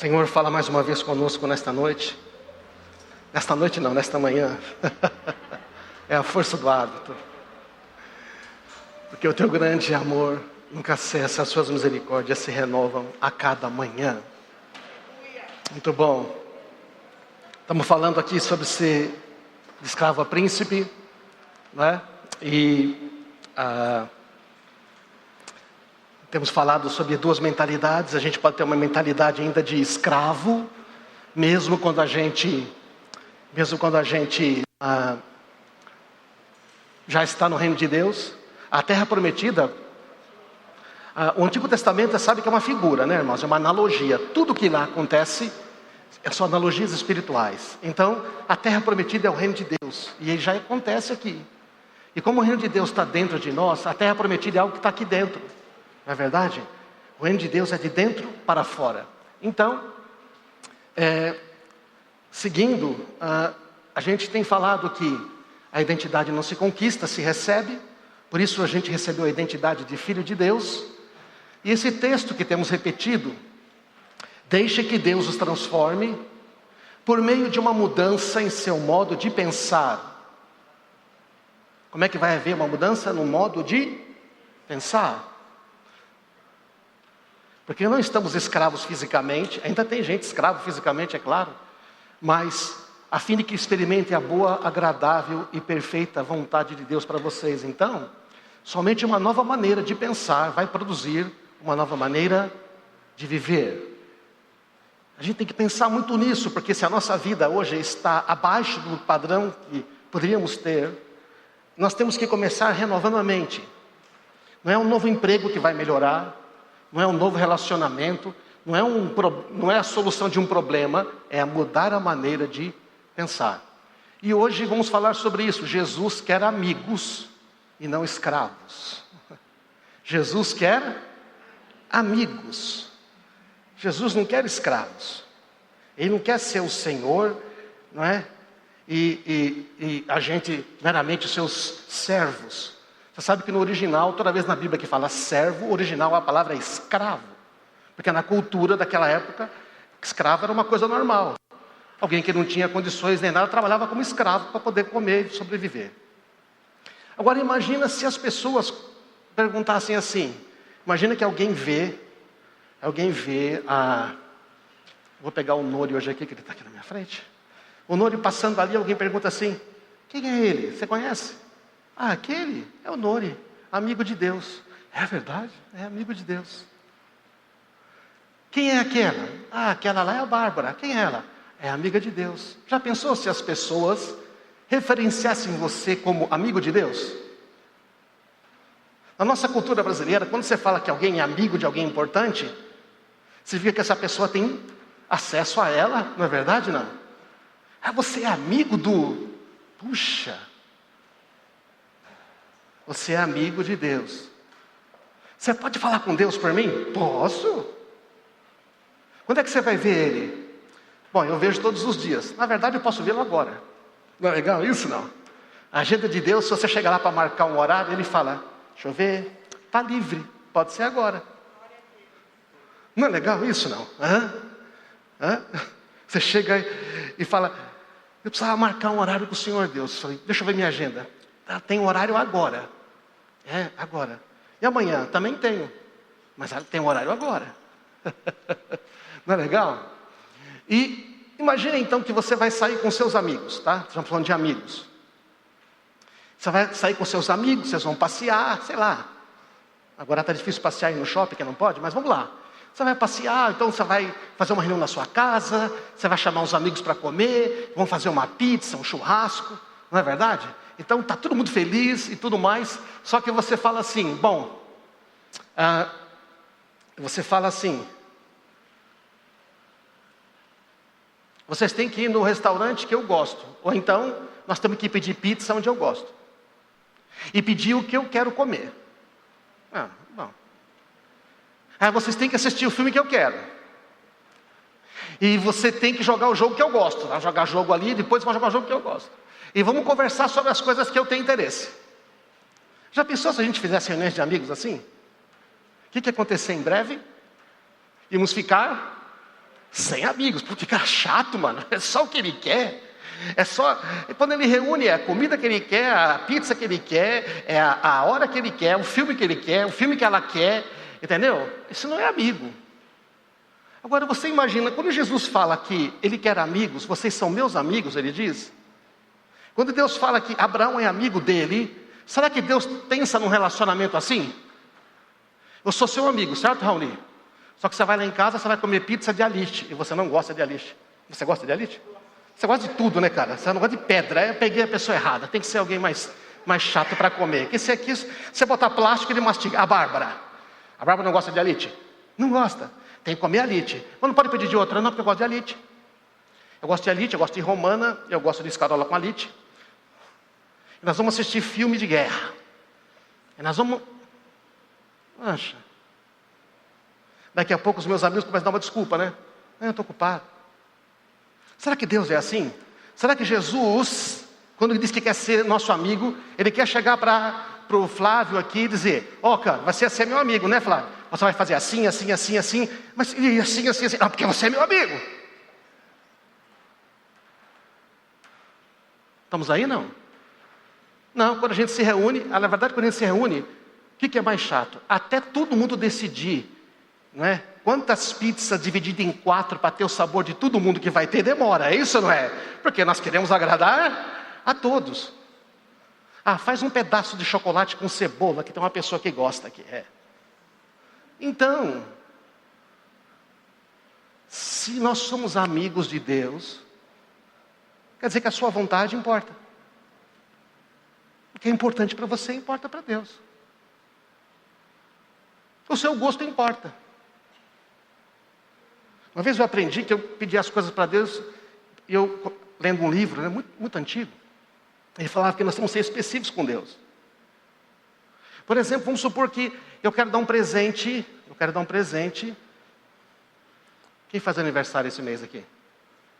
Senhor, fala mais uma vez conosco nesta noite. Nesta noite não, nesta manhã. É a força do hábito. Porque o teu grande amor nunca cessa, as suas misericórdias se renovam a cada manhã. Muito bom. Estamos falando aqui sobre ser de escravo a príncipe, né? Temos falado sobre duas mentalidades. A gente pode ter uma mentalidade ainda de escravo, mesmo quando a gente já está no reino de Deus. A terra prometida, o Antigo Testamento sabe que é uma figura, né, irmãos? É uma analogia. Tudo que lá acontece são analogias espirituais. Então, a terra prometida é o reino de Deus, e ele já acontece aqui. E como o reino de Deus está dentro de nós, a terra prometida é algo que está aqui dentro. Não é verdade? O reino de Deus é de dentro para fora. Então, seguindo, a gente tem falado que a identidade não se conquista, se recebe. Por isso a gente recebeu a identidade de filho de Deus. E esse texto que temos repetido, deixe que Deus os transforme por meio de uma mudança em seu modo de pensar. Como é que vai haver uma mudança no modo de pensar? Porque não estamos escravos fisicamente, ainda tem gente escravo fisicamente, é claro, mas a fim de que experimentem a boa, agradável e perfeita vontade de Deus para vocês. Então, somente uma nova maneira de pensar vai produzir uma nova maneira de viver. A gente tem que pensar muito nisso, porque se a nossa vida hoje está abaixo do padrão que poderíamos ter, nós temos que começar renovando a mente. Não é um novo emprego que vai melhorar, não é um novo relacionamento, não é a solução de um problema, é mudar a maneira de pensar. E hoje vamos falar sobre isso. Jesus quer amigos e não escravos. Jesus quer amigos. Jesus não quer escravos. Ele não quer ser o Senhor, não é? E a gente, meramente, os seus servos. Você sabe que no original, toda vez na Bíblia que fala servo, o original a palavra é escravo. Porque na cultura daquela época, escravo era uma coisa normal. Alguém que não tinha condições nem nada, trabalhava como escravo para poder comer e sobreviver. Agora imagina se as pessoas perguntassem assim. Imagina que alguém vê vou pegar o Nori hoje aqui, que ele está aqui na minha frente. O Nori passando ali, alguém pergunta assim: quem é ele? Você conhece? Ah, aquele é o Nori, amigo de Deus. É verdade, é amigo de Deus. Quem é aquela? Ah, aquela lá é a Bárbara. Quem é ela? É amiga de Deus. Já pensou se as pessoas referenciassem você como amigo de Deus? Na nossa cultura brasileira, quando você fala que alguém é amigo de alguém importante, significa que essa pessoa tem acesso a ela, não é verdade, não? Ah, você é amigo do... Puxa... Você é amigo de Deus. Você pode falar com Deus por mim? Posso. Quando é que você vai ver Ele? Bom, eu vejo todos os dias. Na verdade, eu posso vê-lo agora. Não é legal isso, não? A agenda de Deus, se você chegar lá para marcar um horário, Ele fala: deixa eu ver, está livre, pode ser agora. Não é legal isso, não? Você chega e fala: eu precisava marcar um horário com o Senhor Deus. Eu falei: deixa eu ver minha agenda. Tem horário agora. Agora. E amanhã? Também tenho. Mas tem horário agora. Não é legal? E imagine então que você vai sair com seus amigos, tá? Estamos falando de amigos. Você vai sair com seus amigos, vocês vão passear, sei lá. Agora está difícil passear aí no shopping, que não pode, mas vamos lá. Você vai passear, então você vai fazer uma reunião na sua casa, você vai chamar os amigos para comer, vão fazer uma pizza, um churrasco, não é verdade? Então está todo mundo feliz e tudo mais, só que você fala assim, vocês têm que ir no restaurante que eu gosto, ou então nós temos que pedir pizza onde eu gosto, e pedir o que eu quero comer. Vocês têm que assistir o filme que eu quero, e você tem que jogar o jogo que eu gosto. Vai jogar jogo ali, depois vai jogar o jogo que eu gosto. E vamos conversar sobre as coisas que eu tenho interesse. Já pensou se a gente fizesse reuniões de amigos assim? O que ia acontecer em breve? Íamos ficar Sem amigos, porque fica chato, mano. É só o que ele quer. É só, quando ele reúne a comida que ele quer, a pizza que ele quer, é a hora que ele quer, o filme que ele quer, o filme que ela quer, entendeu? Isso não é amigo. Agora você imagina, quando Jesus fala que ele quer amigos, vocês são meus amigos, ele diz. Quando Deus fala que Abraão é amigo dele, será que Deus pensa num relacionamento assim? Eu sou seu amigo, certo, Raoni? Só que você vai lá em casa, você vai comer pizza de alite, e você não gosta de alite. Você gosta de alite? Você gosta de tudo, né, cara? Você não gosta de pedra. Eu peguei a pessoa errada. Tem que ser alguém mais chato para comer. Porque esse aqui, você botar plástico, ele mastiga. A Bárbara não gosta de alite? Não gosta. Tem que comer alite. Mas não pode pedir de outra, não, porque eu gosto de alite. Eu gosto de alite, eu gosto de romana, eu gosto de escarola com alite. E nós vamos assistir filme de guerra. E nós vamos... Poxa. Daqui a pouco os meus amigos começam a dar uma desculpa, né? Eu estou ocupado. Será que Deus é assim? Será que Jesus, quando ele diz que quer ser nosso amigo, ele quer chegar para o Flávio aqui e dizer, cara, você é meu amigo, né, Flávio? Você vai fazer assim, assim, assim, assim, mas e assim, assim, assim. Não, porque você é meu amigo. Estamos aí, não? Não, quando a gente se reúne, na verdade, quando a gente se reúne, o que é mais chato? Até todo mundo decidir, não é? Quantas pizzas divididas em 4 para ter o sabor de todo mundo que vai ter, demora, é isso ou não é? Porque nós queremos agradar a todos. Faz um pedaço de chocolate com cebola, que tem uma pessoa que gosta aqui. Então, se nós somos amigos de Deus, quer dizer que a sua vontade importa. O que é importante para você, importa para Deus. O seu gosto importa. Uma vez eu aprendi que eu pedi as coisas para Deus, e eu, lendo um livro, né, muito, muito antigo, ele falava que nós temos que ser específicos com Deus. Por exemplo, vamos supor que eu quero dar um presente. Quem faz aniversário esse mês aqui?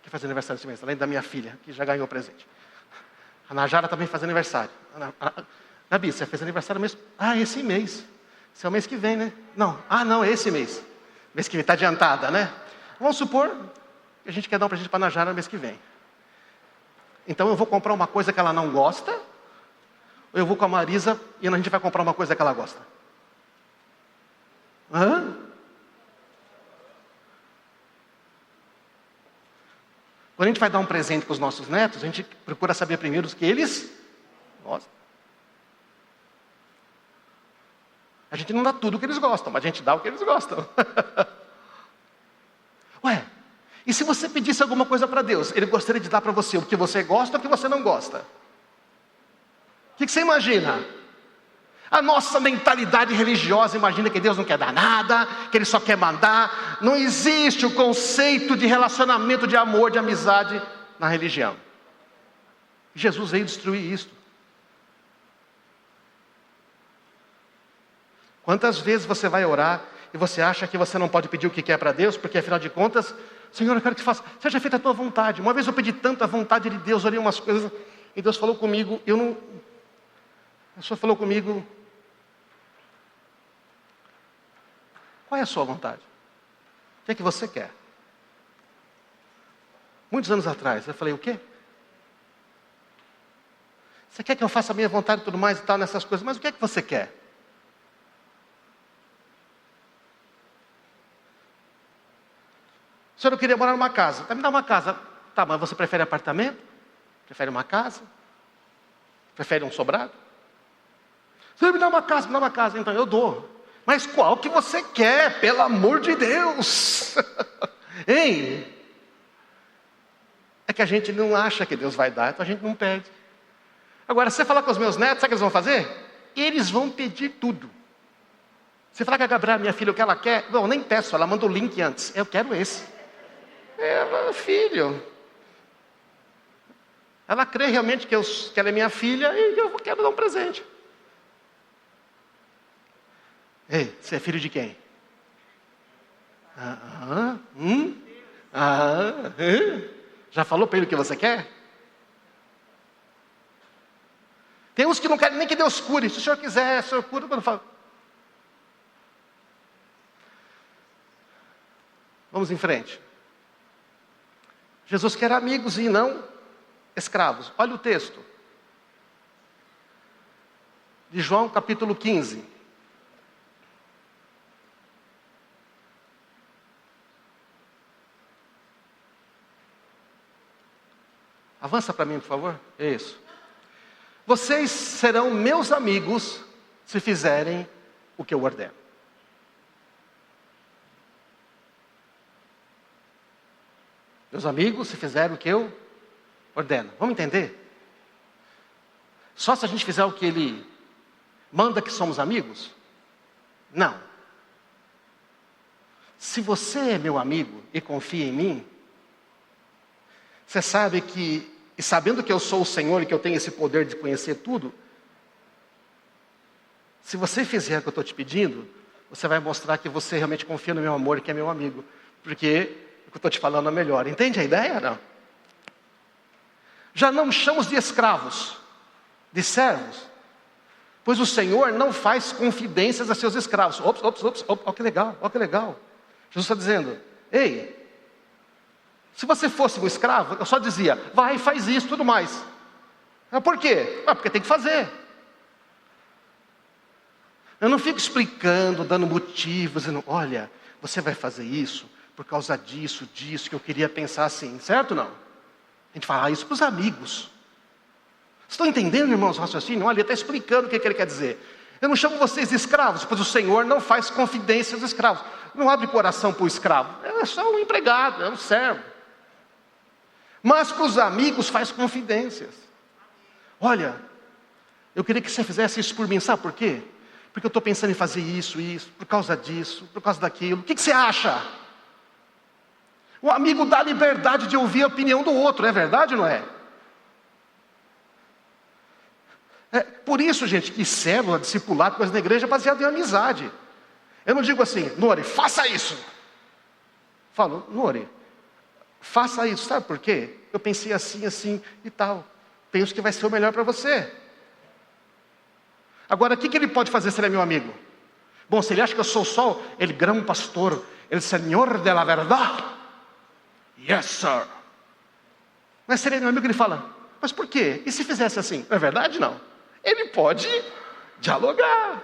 Quem faz aniversário esse mês? Além da minha filha, que já ganhou o presente. A Najara também faz aniversário. Gabi, você fez aniversário mesmo? Esse mês. Esse é o mês que vem, né? Não, é esse mês. Mês que vem, está adiantada, né? Vamos supor que a gente quer dar um presente para a Najara no mês que vem. Então eu vou comprar uma coisa que ela não gosta, ou eu vou com a Marisa e a gente vai comprar uma coisa que ela gosta? Quando a gente vai dar um presente para os nossos netos, a gente procura saber primeiro os que eles gostam. A gente não dá tudo o que eles gostam, mas a gente dá o que eles gostam. E se você pedisse alguma coisa para Deus, Ele gostaria de dar para você o que você gosta ou o que você não gosta? O que você imagina? A nossa mentalidade religiosa imagina que Deus não quer dar nada, que Ele só quer mandar. Não existe o conceito de relacionamento, de amor, de amizade na religião. Jesus veio destruir isso. Quantas vezes você vai orar e você acha que você não pode pedir o que quer para Deus, porque afinal de contas, Senhor, eu quero que seja feita a tua vontade. Uma vez eu pedi tanto a vontade de Deus, orei umas coisas, e Deus falou comigo, o Senhor falou comigo, qual é a sua vontade? O que é que você quer? Muitos anos atrás, eu falei, o quê? Você quer que eu faça a minha vontade e tudo mais e tal, nessas coisas, mas o que é que você quer? Senhor, eu queria morar numa casa. Me dá uma casa. Tá, mas você prefere apartamento? Prefere uma casa? Prefere um sobrado? Senhor, me dá uma casa. Então eu dou. Mas qual que você quer? Pelo amor de Deus. Hein? É que a gente não acha que Deus vai dar, então a gente não pede. Agora, se você falar com os meus netos, sabe o que eles vão fazer? Eles vão pedir tudo. Se falar com a Gabriela, minha filha, o que ela quer, não, nem peço, ela manda o link antes. Eu quero esse. Filho. Ela crê realmente que ela é minha filha e eu quero dar um presente. Ei, você é filho de quem? Já falou para ele o que você quer? Tem uns que não querem nem que Deus cure. Se o senhor quiser, o senhor cura. Quando fala. Vamos em frente. Jesus quer amigos e não escravos. Olha o texto. De João capítulo 15. Avança para mim, por favor. Isso. Vocês serão meus amigos se fizerem o que eu ordeno. Meus amigos, se fizerem o que eu ordeno. Vamos entender? Só se a gente fizer o que ele manda que somos amigos? Não. Se você é meu amigo e confia em mim, você sabe que, e sabendo que eu sou o Senhor e que eu tenho esse poder de conhecer tudo, se você fizer o que eu estou te pedindo, você vai mostrar que você realmente confia no meu amor e que é meu amigo. Porque o que eu estou te falando é melhor. Entende a ideia? Não. Já não chamamos de escravos, de servos, pois o Senhor não faz confidências a seus escravos. Ops, olha que legal, olha que legal. Jesus está dizendo, ei, se você fosse um escravo, eu só dizia, vai, faz isso, tudo mais. Por quê? Porque tem que fazer. Eu não fico explicando, dando motivos, dizendo, olha, você vai fazer isso por causa disso, que eu queria pensar assim, certo ou não? A gente fala isso para os amigos. Vocês estão entendendo, irmãos, o raciocínio? Olha, ele está explicando o que ele quer dizer. Eu não chamo vocês de escravos, pois o Senhor não faz confidência aos escravos. Não abre coração para o escravo. É só um empregado, é um servo. Mas para os amigos faz confidências. Olha, eu queria que você fizesse isso por mim, sabe por quê? Porque eu estou pensando em fazer isso, por causa disso, por causa daquilo. O que você acha? O amigo dá liberdade de ouvir a opinião do outro, é verdade ou não é? É por isso, gente, que célula, discipulado, coisa na igreja é baseado em amizade. Eu não digo assim, Nori, faça isso. Falo, Nori, faça isso, sabe por quê? Eu pensei assim e tal. Penso que vai ser o melhor para você. Agora, o que ele pode fazer se ele é meu amigo? Bom, se ele acha que eu sou só ele grão pastor, el Senhor de la verdade. Yes, sir. Mas se ele é meu amigo, ele fala, mas por quê? E se fizesse assim? Não é verdade, não? Ele pode dialogar.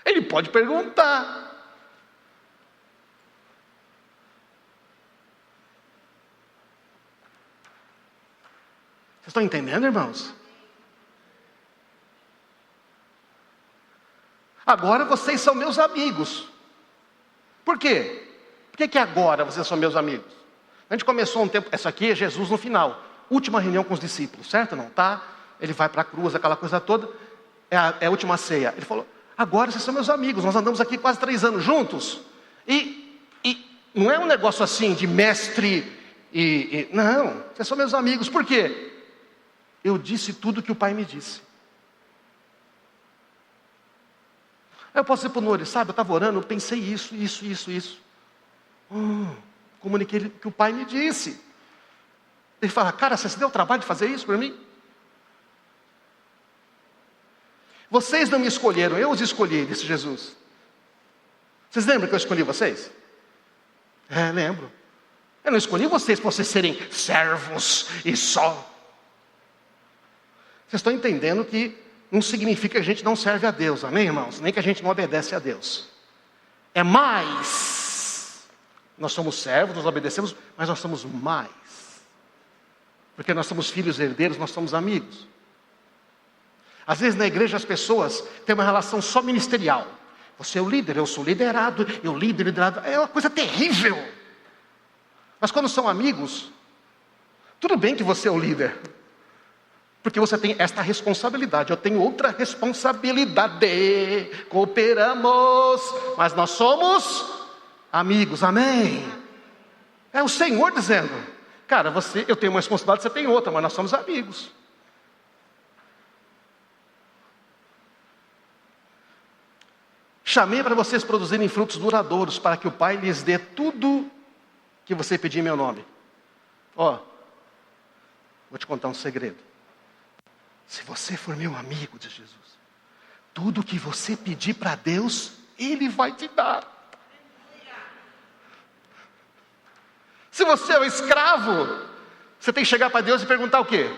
Ele pode perguntar. Vocês estão entendendo, irmãos? Agora vocês são meus amigos. Por quê? Por que agora vocês são meus amigos? A gente começou um tempo, isso aqui é Jesus no final. Última reunião com os discípulos, certo ou não? Tá? Ele vai para a cruz, aquela coisa toda. É a última ceia. Ele falou, agora vocês são meus amigos. Nós andamos aqui quase 3 anos juntos. E não é um negócio assim de mestre não, vocês são meus amigos. Por quê? Eu disse tudo que o Pai me disse. Aí eu posso dizer para o Nori, sabe, eu estava orando, eu pensei isso. Comuniquei o que o Pai me disse. Ele fala, cara, você se deu o trabalho de fazer isso para mim? Vocês não me escolheram, eu os escolhi, disse Jesus. Vocês lembram que eu escolhi vocês? Lembro. Eu não escolhi vocês para vocês serem servos e só. Vocês estão entendendo que não significa que a gente não serve a Deus, amém, irmãos? Nem que a gente não obedece a Deus. É mais. Nós somos servos, nós obedecemos, mas nós somos mais. Porque nós somos filhos herdeiros, nós somos amigos. Às vezes na igreja as pessoas têm uma relação só ministerial. Você é o líder, eu sou liderado, eu liderado. É uma coisa terrível. Mas quando são amigos, tudo bem que você é o líder. Porque você tem esta responsabilidade, eu tenho outra responsabilidade. Cooperamos, mas nós somos amigos, amém? É o Senhor dizendo, cara, eu tenho uma responsabilidade, você tem outra, mas nós somos amigos. Chamei para vocês produzirem frutos duradouros, para que o Pai lhes dê tudo que você pedir em meu nome. Vou te contar um segredo. Se você for meu amigo, diz Jesus, tudo que você pedir para Deus, Ele vai te dar. Se você é um escravo, Você tem que chegar para Deus e perguntar o quê?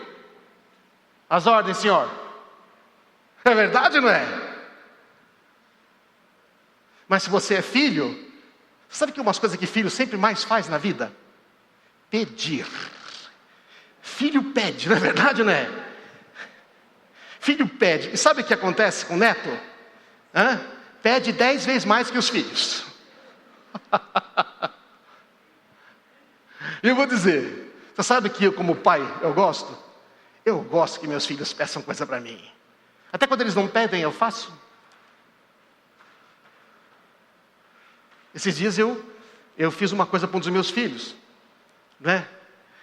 As ordens, Senhor. É verdade ou não é? Mas se você é filho, sabe que umas coisas que filho sempre mais faz na vida? Pedir. Filho pede, não é verdade ou não é? Filho pede. E sabe o que acontece com o neto? Pede 10 vezes mais que os filhos. E eu vou dizer, você sabe que eu como pai, eu gosto que meus filhos peçam coisa para mim. Até quando eles não pedem, eu faço. Esses dias eu fiz uma coisa para um dos meus filhos, né?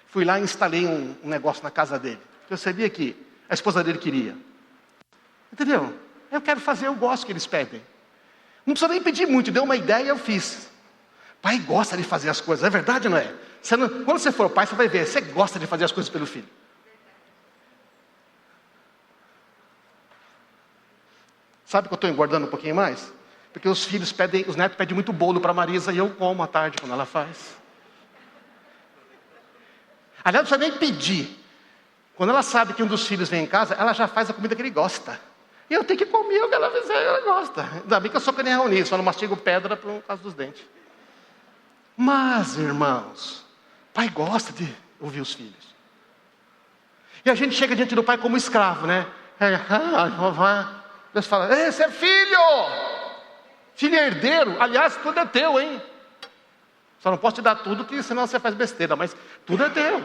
Fui lá e instalei um negócio na casa dele. Eu sabia que a esposa dele queria. Entendeu? Eu quero fazer, eu gosto que eles pedem. Não precisa nem pedir muito, deu uma ideia e eu fiz. Pai gosta de fazer as coisas, é verdade ou não é? Quando você for pai, você vai ver, você gosta de fazer as coisas pelo filho. Sabe que eu estou engordando um pouquinho mais? Porque os netos pedem muito bolo para a Marisa e eu como à tarde quando ela faz. Aliás, não precisa nem pedir. Quando ela sabe que um dos filhos vem em casa, ela já faz a comida que ele gosta. E eu tenho que comer o que ela fizer, ela gosta. Ainda bem que eu sou que nem Raoni, só não mastigo pedra por causa dos dentes. Mas, irmãos, pai gosta de ouvir os filhos. E a gente chega diante do pai como escravo, né? Deus fala, esse é filho! Filho herdeiro, aliás, tudo é teu, hein? Só não posso te dar tudo, que senão você faz besteira, mas tudo é teu.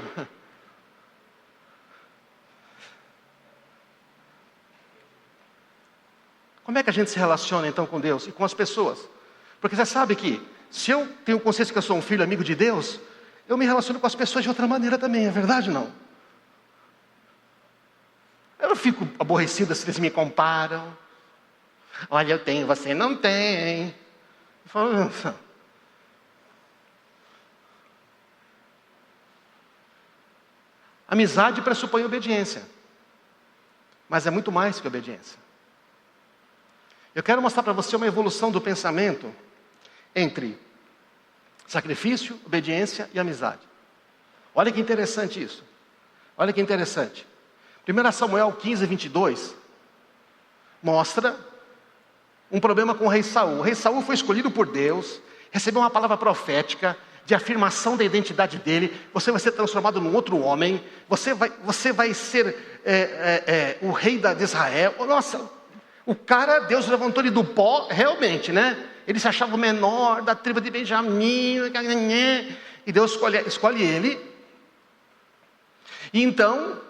Como é que a gente se relaciona então com Deus e com as pessoas? Porque você sabe que, se eu tenho consciência que eu sou um filho amigo de Deus, eu me relaciono com as pessoas de outra maneira também, é verdade ou não? Eu não fico aborrecido se eles me comparam. Olha, eu tenho, você não tem. Eu falo, amizade pressupõe obediência. Mas é muito mais que obediência. Eu quero mostrar para você uma evolução do pensamento entre sacrifício, obediência e amizade. Olha que interessante isso. Olha que interessante. 1 Samuel 15, 22 mostra um problema com o rei Saul. O rei Saul foi escolhido por Deus, recebeu uma palavra profética de afirmação da identidade dele. Você vai ser transformado num outro homem. Você vai ser o rei de Israel. Nossa, o cara, Deus levantou ele do pó, realmente, né? Ele se achava o menor da tribo de Benjamim. E Deus escolhe ele. E então,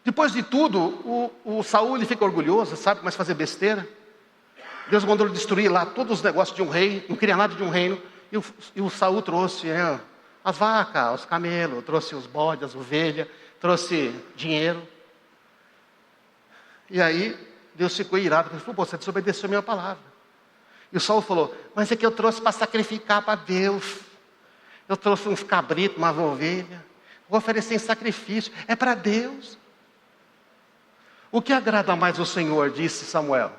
depois de tudo, o Saul ele fica orgulhoso, sabe? Começa a fazer besteira. Deus mandou ele destruir lá todos os negócios de um rei, não queria nada de um reino. E o Saul trouxe as vacas, os camelos, trouxe os bodes, as ovelhas, trouxe dinheiro. E aí, Deus ficou irado, ele falou, você desobedeceu a minha palavra. E o Saul falou, mas é que eu trouxe para sacrificar para Deus. Eu trouxe uns cabritos, umas ovelhas. Vou oferecer em sacrifício, é para Deus. O que agrada mais ao Senhor, disse Samuel?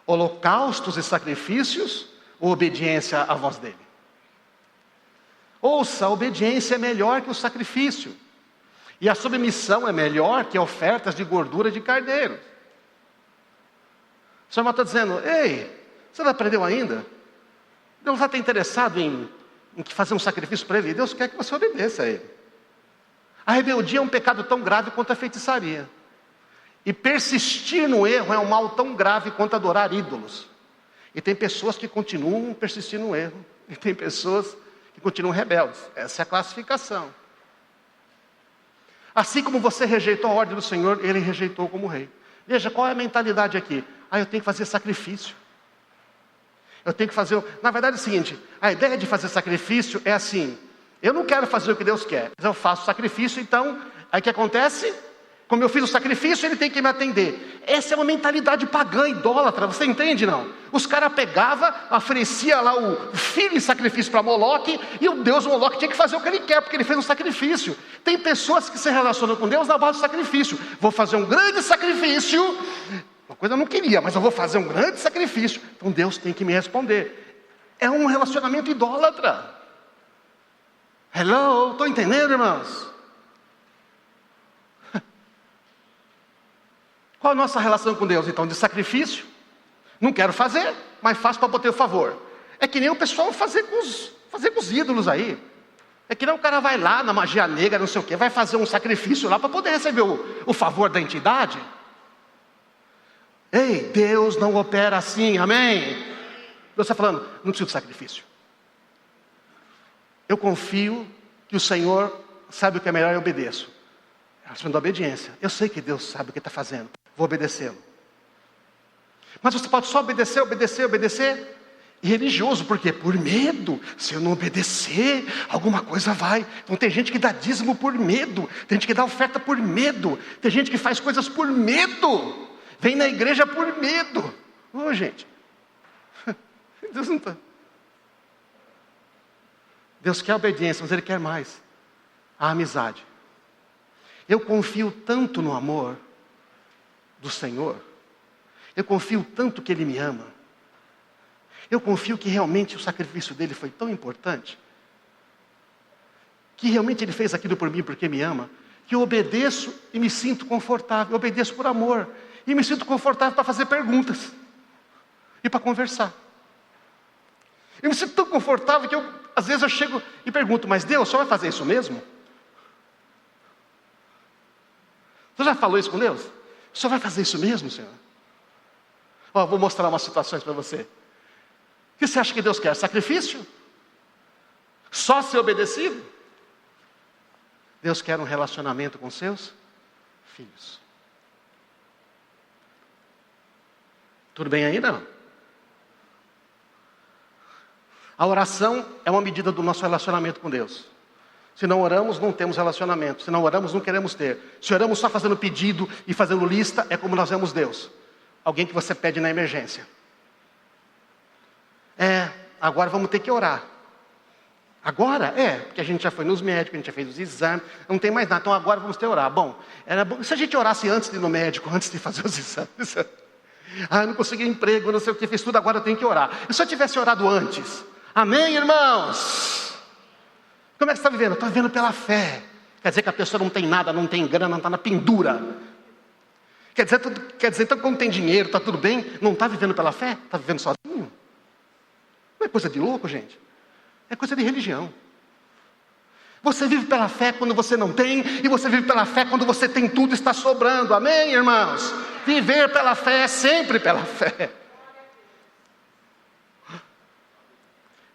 Holocaustos e sacrifícios ou obediência à voz dele? Ouça, a obediência é melhor que o sacrifício. E a submissão é melhor que ofertas de gordura de carneiro. O Senhor está dizendo, ei, você não aprendeu ainda? Deus já está interessado em fazer um sacrifício para Ele. Deus quer que você obedeça a Ele. A rebeldia é um pecado tão grave quanto a feitiçaria. E persistir no erro é um mal tão grave quanto adorar ídolos. E tem pessoas que continuam persistindo no erro. E tem pessoas que continuam rebeldes. Essa é a classificação. Assim como você rejeitou a ordem do Senhor, Ele rejeitou como rei. Veja, qual é a mentalidade aqui? Eu tenho que fazer sacrifício. Eu tenho que fazer... Na verdade é o seguinte, a ideia de fazer sacrifício é assim, eu não quero fazer o que Deus quer, mas eu faço sacrifício, então, aí o que acontece? Como eu fiz o sacrifício, Ele tem que me atender. Essa é uma mentalidade pagã, idólatra, você entende não? Os caras pegavam, ofereciam lá o filho em sacrifício para Moloque, e o Deus Moloque tinha que fazer o que ele quer, porque ele fez um sacrifício. Tem pessoas que se relacionam com Deus na base do sacrifício. Vou fazer um grande sacrifício, uma coisa eu não queria, mas eu vou fazer um grande sacrifício, então Deus tem que me responder. É um relacionamento idólatra. Hello, estou entendendo, irmãos? Qual a nossa relação com Deus, então? De sacrifício? Não quero fazer, mas faço para obter o favor. É que nem o pessoal fazer com os ídolos aí. É que nem o cara vai lá na magia negra, não sei o quê, vai fazer um sacrifício lá para poder receber o favor da entidade. Ei, Deus não opera assim, amém? Deus está falando, não preciso de sacrifício. Eu confio que o Senhor sabe o que é melhor e obedeço. É a questão da obediência. Eu sei que Deus sabe o que está fazendo, vou obedecê-lo. Mas você pode só obedecer. E religioso, por quê? Por medo. Se eu não obedecer, alguma coisa vai. Então tem gente que dá dízimo por medo. Tem gente que dá oferta por medo. Tem gente que faz coisas por medo. Vem na igreja por medo. Ô, gente. Deus não está. Deus quer obediência, mas Ele quer mais. A amizade. Eu confio tanto no amor do Senhor. Eu confio tanto que Ele me ama. Eu confio que realmente o sacrifício dele foi tão importante, que realmente ele fez aquilo por mim porque me ama, que eu obedeço e me sinto confortável. Eu obedeço por amor e me sinto confortável para fazer perguntas e para conversar. Eu me sinto tão confortável que às vezes eu chego e pergunto, mas Deus, o Senhor vai fazer isso mesmo? Você já falou isso com Deus? O Senhor vai fazer isso mesmo, Senhor? Ó, vou mostrar umas situações para você. O que você acha que Deus quer? Sacrifício? Só ser obedecido? Deus quer um relacionamento com seus filhos. Tudo bem aí, não? A oração é uma medida do nosso relacionamento com Deus. Se não oramos, não temos relacionamento. Se não oramos, não queremos ter. Se oramos só fazendo pedido e fazendo lista, é como nós vemos Deus. Alguém que você pede na emergência. Agora vamos ter que orar. Agora? Porque a gente já foi nos médicos, a gente já fez os exames, não tem mais nada, então agora vamos ter que orar. Bom, era bom se a gente orasse antes de ir no médico, antes de fazer os exames. Eu não consegui emprego, não sei o que, fiz tudo, agora eu tenho que orar. E se eu tivesse orado antes? Amém, irmãos? Como é que você está vivendo? Estou vivendo pela fé. Quer dizer que a pessoa não tem nada, não tem grana, não está na pendura. Quer dizer, então quando tem dinheiro, está tudo bem, não está vivendo pela fé? Está vivendo sozinho? Não é coisa de louco, gente. É coisa de religião. Você vive pela fé quando você não tem, e você vive pela fé quando você tem tudo e está sobrando. Amém, irmãos? Viver pela fé é sempre pela fé.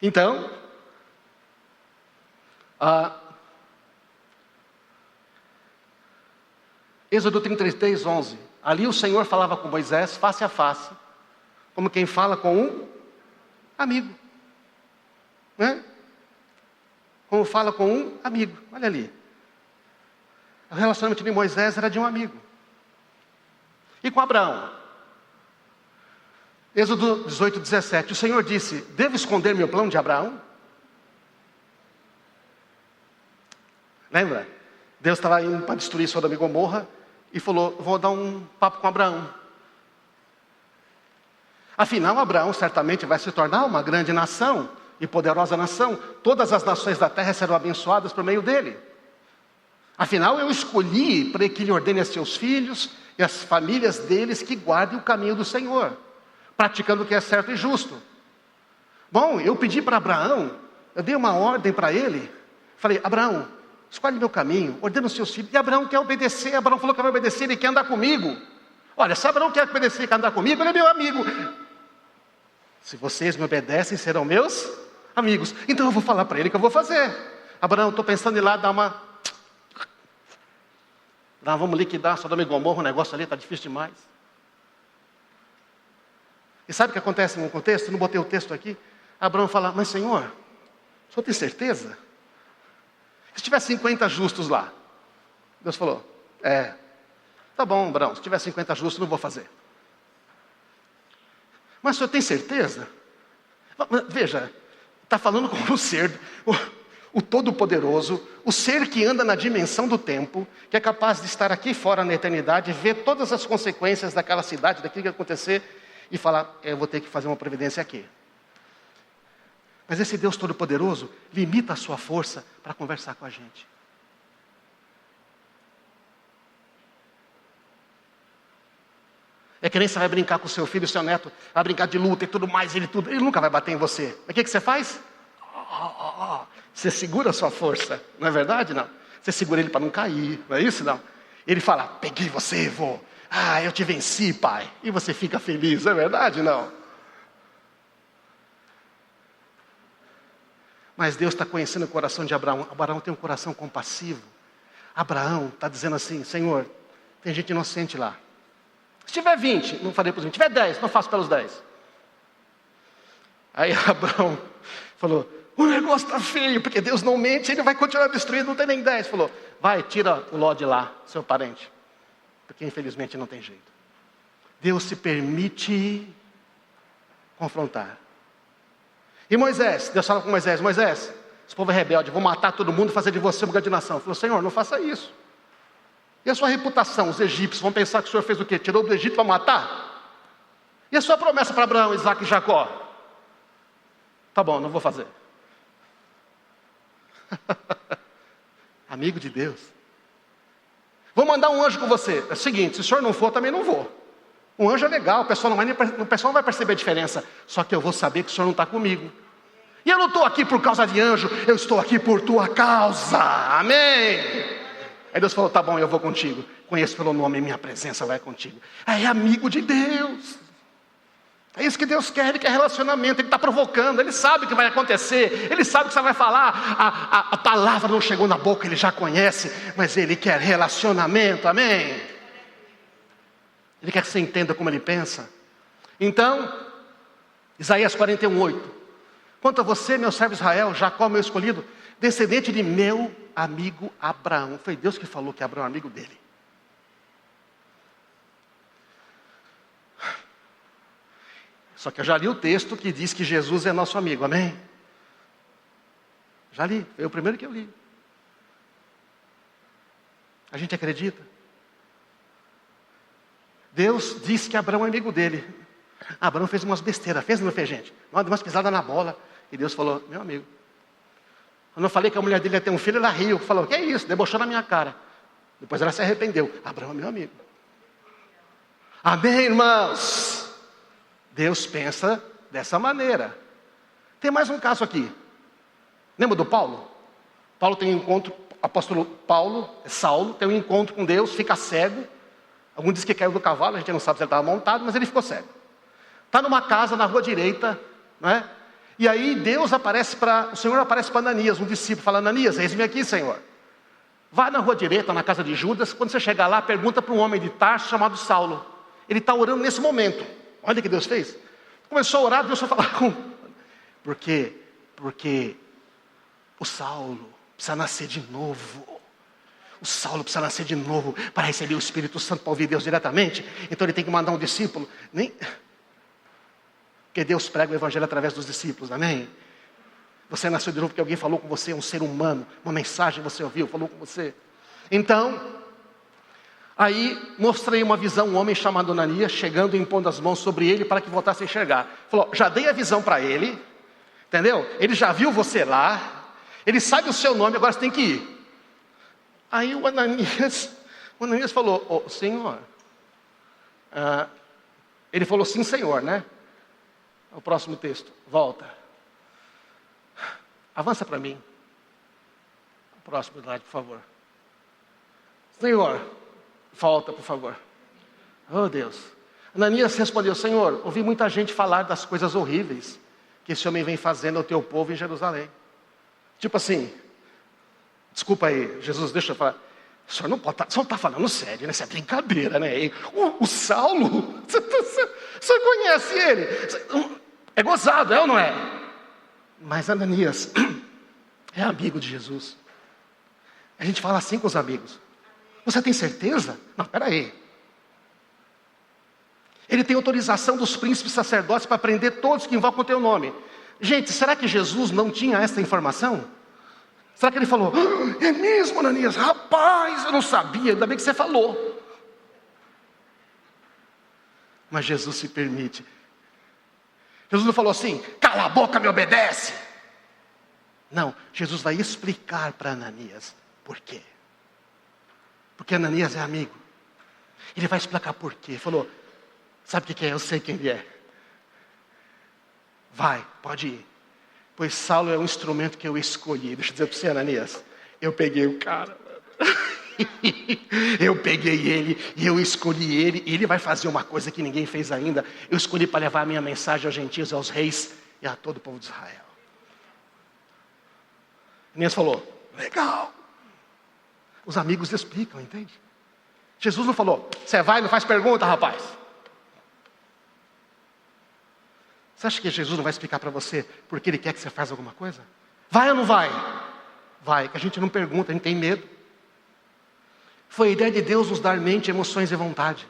Então, Êxodo 33, 11. Ali o Senhor falava com Moisés face a face, como quem fala com um amigo. Né? Como fala com um amigo. Olha ali. O relacionamento de Moisés era de um amigo. E com Abraão? Êxodo 18, 17. O Senhor disse, devo esconder meu plano de Abraão? Lembra? Deus estava indo para destruir Sodoma e Gomorra e falou, vou dar um papo com Abraão. Afinal, Abraão certamente vai se tornar uma grande nação e poderosa nação. Todas as nações da terra serão abençoadas por meio dele. Afinal, eu escolhi para que ele ordene a seus filhos e as famílias deles que guardem o caminho do Senhor, praticando o que é certo e justo. Bom, eu pedi para Abraão, eu dei uma ordem para ele, falei, Abraão, escolhe meu caminho, ordena os seus filhos. E Abraão quer obedecer, Abraão falou que vai obedecer, ele quer andar comigo. Olha, se Abraão quer obedecer e quer andar comigo, ele é meu amigo. Se vocês me obedecem, serão meus amigos. Então eu vou falar para ele que eu vou fazer. Abraão, estou pensando em ir lá vamos liquidar Sodoma e Gomorra, o negócio ali está difícil demais. E sabe o que acontece no contexto? Não botei o texto aqui. Abraão fala, mas Senhor, o senhor tem certeza? Se tiver 50 justos lá. Deus falou, tá bom, Abraão, se tiver 50 justos, não vou fazer. Mas o senhor tem certeza? Veja, está falando com o ser, o Todo-Poderoso, o ser que anda na dimensão do tempo, que é capaz de estar aqui fora na eternidade, ver todas as consequências daquela cidade, daquilo que acontecer, e falar, eu vou ter que fazer uma providência aqui. Mas esse Deus Todo-Poderoso limita a sua força para conversar com a gente. É que nem você vai brincar com o seu filho, o seu neto, vai brincar de luta e tudo mais, ele nunca vai bater em você. Mas o que você faz? Você segura a sua força, não é verdade? Não. Você segura ele para não cair, não é isso? Não. Ele fala, peguei você, vô. Eu te venci, pai. E você fica feliz, não é verdade? Não. Mas Deus está conhecendo o coração de Abraão. Abraão tem um coração compassivo. Abraão está dizendo assim, Senhor, tem gente inocente lá. Se tiver 20, não farei para os 20. Se tiver 10, não faço pelos 10. Aí Abraão falou, o negócio está feio, porque Deus não mente, ele vai continuar destruindo, não tem nem 10. Falou, vai, tira o Ló de lá, seu parente. Porque infelizmente não tem jeito. Deus se permite confrontar. E Moisés, Deus fala com Moisés, Moisés, esse povo é rebelde, vou matar todo mundo e fazer de você uma grande nação. Ele falou, Senhor, não faça isso. E a sua reputação, os egípcios vão pensar que o Senhor fez o quê? Tirou do Egito para matar? E a sua promessa para Abraão, Isaac e Jacó? Tá bom, não vou fazer. Amigo de Deus. Vou mandar um anjo com você. É o seguinte, se o senhor não for, também não vou. Um anjo é legal, o pessoal não vai perceber a diferença. Só que eu vou saber que o senhor não está comigo. E eu não estou aqui por causa de anjo, eu estou aqui por tua causa. Amém. Aí Deus falou, tá bom, eu vou contigo. Conheço pelo nome e minha presença vai contigo. Aí é amigo de Deus. É isso que Deus quer, Ele quer relacionamento, Ele está provocando, Ele sabe o que vai acontecer, Ele sabe o que você vai falar, a palavra não chegou na boca, Ele já conhece, mas Ele quer relacionamento, amém? Ele quer que você entenda como Ele pensa. Então, Isaías 41:8, quanto a você, meu servo Israel, Jacó, meu escolhido, descendente de meu amigo Abraão, foi Deus que falou que Abraão é amigo dele. Só que eu já li o texto que diz que Jesus é nosso amigo, amém? Já li, foi o primeiro que eu li. A gente acredita? Deus disse que Abraão é amigo dele. Abraão fez umas besteiras, fez ou não fez, gente? Deu umas pisadas na bola. E Deus falou, meu amigo. Quando eu falei que a mulher dele ia ter um filho, ela riu. Falou, que é isso? Debochou na minha cara. Depois ela se arrependeu. Abraão é meu amigo. Amém, irmãos? Deus pensa dessa maneira. Tem mais um caso aqui. Lembra do Paulo? Paulo tem um encontro, apóstolo Paulo, Saulo, tem um encontro com Deus, fica cego. Alguns dizem que caiu do cavalo, a gente não sabe se ele estava montado, mas ele ficou cego. Está numa casa na rua direita, não é? E aí o Senhor aparece para Ananias, um discípulo, fala, Ananias, eis-me aqui, Senhor. Vai na rua direita, na casa de Judas, quando você chegar lá, pergunta para um homem de Tarso chamado Saulo. Ele está orando nesse momento. Olha o que Deus fez. Começou a orar, Deus foi falar com... Porque o Saulo precisa nascer de novo. O Saulo precisa nascer de novo para receber o Espírito Santo, para ouvir Deus diretamente. Então ele tem que mandar um discípulo. Porque Deus prega o Evangelho através dos discípulos, amém? Você nasceu de novo porque alguém falou com você, um ser humano. Uma mensagem você ouviu, falou com você. Então... Aí mostrei uma visão, um homem chamado Ananias, chegando e impondo as mãos sobre ele para que voltasse a enxergar. Falou, já dei a visão para ele, entendeu? Ele já viu você lá, ele sabe o seu nome, agora você tem que ir. Aí o Ananias falou, Senhor, ele falou sim, Senhor, né? O próximo texto, volta. Avança para mim. O próximo slide, por favor. Senhor, volta, por favor. Oh, Deus. Ananias respondeu, Senhor, ouvi muita gente falar das coisas horríveis que esse homem vem fazendo ao teu povo em Jerusalém. Tipo assim, desculpa aí, Jesus, deixa eu falar. O senhor não está falando sério, né? Isso é brincadeira, né? O Saulo, você conhece ele? É gozado, é ou não é? Mas Ananias é amigo de Jesus. A gente fala assim com os amigos. Você tem certeza? Não, peraí. Ele tem autorização dos príncipes sacerdotes para prender todos que invocam o teu nome. Gente, será que Jesus não tinha essa informação? Será que ele falou, é mesmo, Ananias? Rapaz, eu não sabia, ainda bem que você falou. Mas Jesus se permite. Jesus não falou assim, cala a boca, me obedece. Não, Jesus vai explicar para Ananias por quê. Porque Ananias é amigo. Ele vai explicar por quê. Ele falou, Sabe o que é? Eu sei quem ele é. Vai, pode ir. Pois Saulo é um instrumento que eu escolhi. Deixa eu dizer para você, Ananias. Eu peguei o cara. Eu peguei ele e eu escolhi ele. E ele vai fazer uma coisa que ninguém fez ainda. Eu escolhi para levar a minha mensagem aos gentios, aos reis e a todo o povo de Israel. Ananias falou, legal. Os amigos explicam, entende? Jesus não falou, você vai e não faz pergunta, rapaz. Você acha que Jesus não vai explicar para você porque Ele quer que você faça alguma coisa? Vai ou não vai? Vai, que a gente não pergunta, a gente tem medo. Foi a ideia de Deus nos dar mente, emoções e vontade.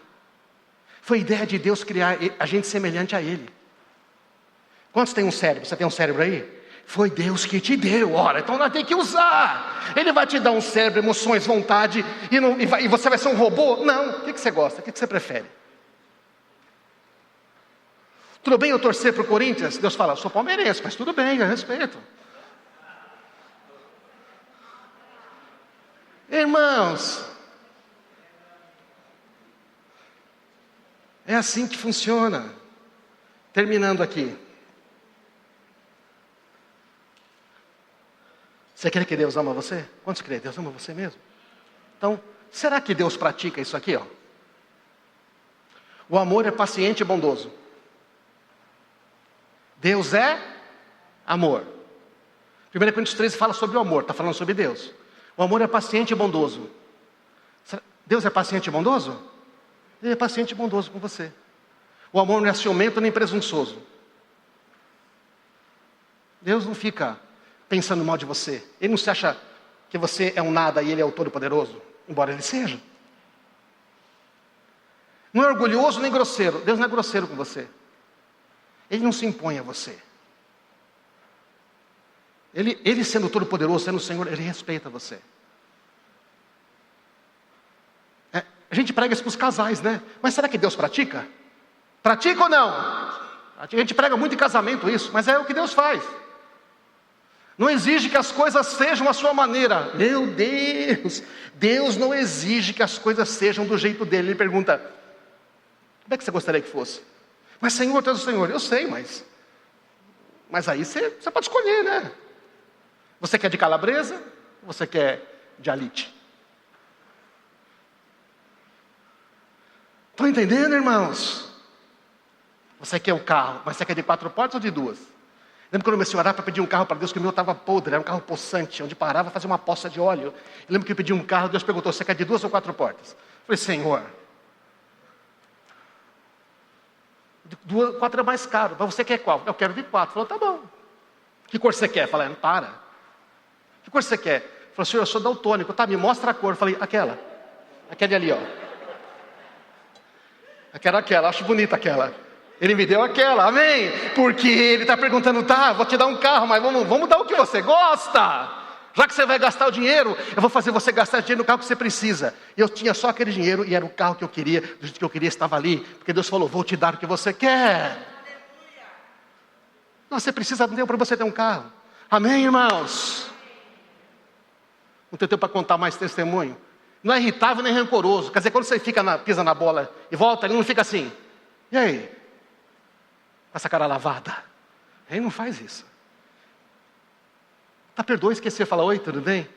Foi a ideia de Deus criar a gente semelhante a Ele. Quantos tem um cérebro? Você tem um cérebro aí? Foi Deus que te deu, ora, então nós temos que usar. Ele vai te dar um cérebro, emoções, vontade, e você vai ser um robô? Não, o que você gosta? O que você prefere? Tudo bem eu torcer para o Corinthians? Deus fala, eu sou palmeirense, mas tudo bem, eu respeito. Irmãos, é assim que funciona. Terminando aqui. Você crê que Deus ama você? Quantos crê? Deus ama você mesmo? Então, será que Deus pratica isso aqui? O amor é paciente e bondoso. Deus é amor. 1 Coríntios 13 fala sobre o amor, está falando sobre Deus. O amor é paciente e bondoso. Deus é paciente e bondoso? Ele é paciente e bondoso com você. O amor não é ciumento nem presunçoso. Deus não fica pensando mal de você. Ele não se acha que você é um nada e Ele é o Todo-Poderoso, embora Ele seja. Não é orgulhoso nem grosseiro. Deus não é grosseiro com você. Ele não se impõe a você. Ele sendo todo-poderoso, sendo o Senhor, Ele respeita você. A gente prega isso para os casais, né? Mas será que Deus pratica? Pratica ou não? A gente prega muito em casamento isso, mas é o que Deus faz. Não exige que as coisas sejam a sua maneira. Meu Deus! Deus não exige que as coisas sejam do jeito dele. Ele pergunta, como é que você gostaria que fosse? Mas Senhor, Deus do Senhor, eu sei, mas aí você pode escolher, né? Você quer de calabresa? Ou você quer de alite? Estão entendendo, irmãos? Você quer o carro, mas você quer de 4 portas ou de 2? Lembro quando eu comecei a orar para pedir um carro para Deus, que o meu estava podre, era um carro possante, onde parava fazia uma poça de óleo. Eu lembro que eu pedi um carro, Deus perguntou, você quer de 2 ou 4 portas? Eu falei, Senhor, 4 é mais caro, mas você quer qual? Eu quero de 4. Falou, tá bom. Que cor você quer? Falei, não para. Que cor você quer? Falou, Senhor, eu sou daltônico. Tá, me mostra a cor. Falei, aquela ali, ó. Aquela, acho bonita aquela. Ele me deu aquela, amém? Porque ele está perguntando, tá, vou te dar um carro, mas vamos dar o que você gosta. Já que você vai gastar o dinheiro, eu vou fazer você gastar dinheiro no carro que você precisa. E eu tinha só aquele dinheiro e era o carro que eu queria, do jeito que eu queria, estava ali. Porque Deus falou, vou te dar o que você quer. Você precisa de Deus para você ter um carro. Amém, irmãos? Não tem tempo para contar mais testemunho. Não é irritável nem rancoroso. Quer dizer, quando você pisa na bola e volta, ele não fica assim. E aí? Com essa cara lavada. Ele não faz isso. Tá, perdoa, esquecer, fala, oi, tudo bem?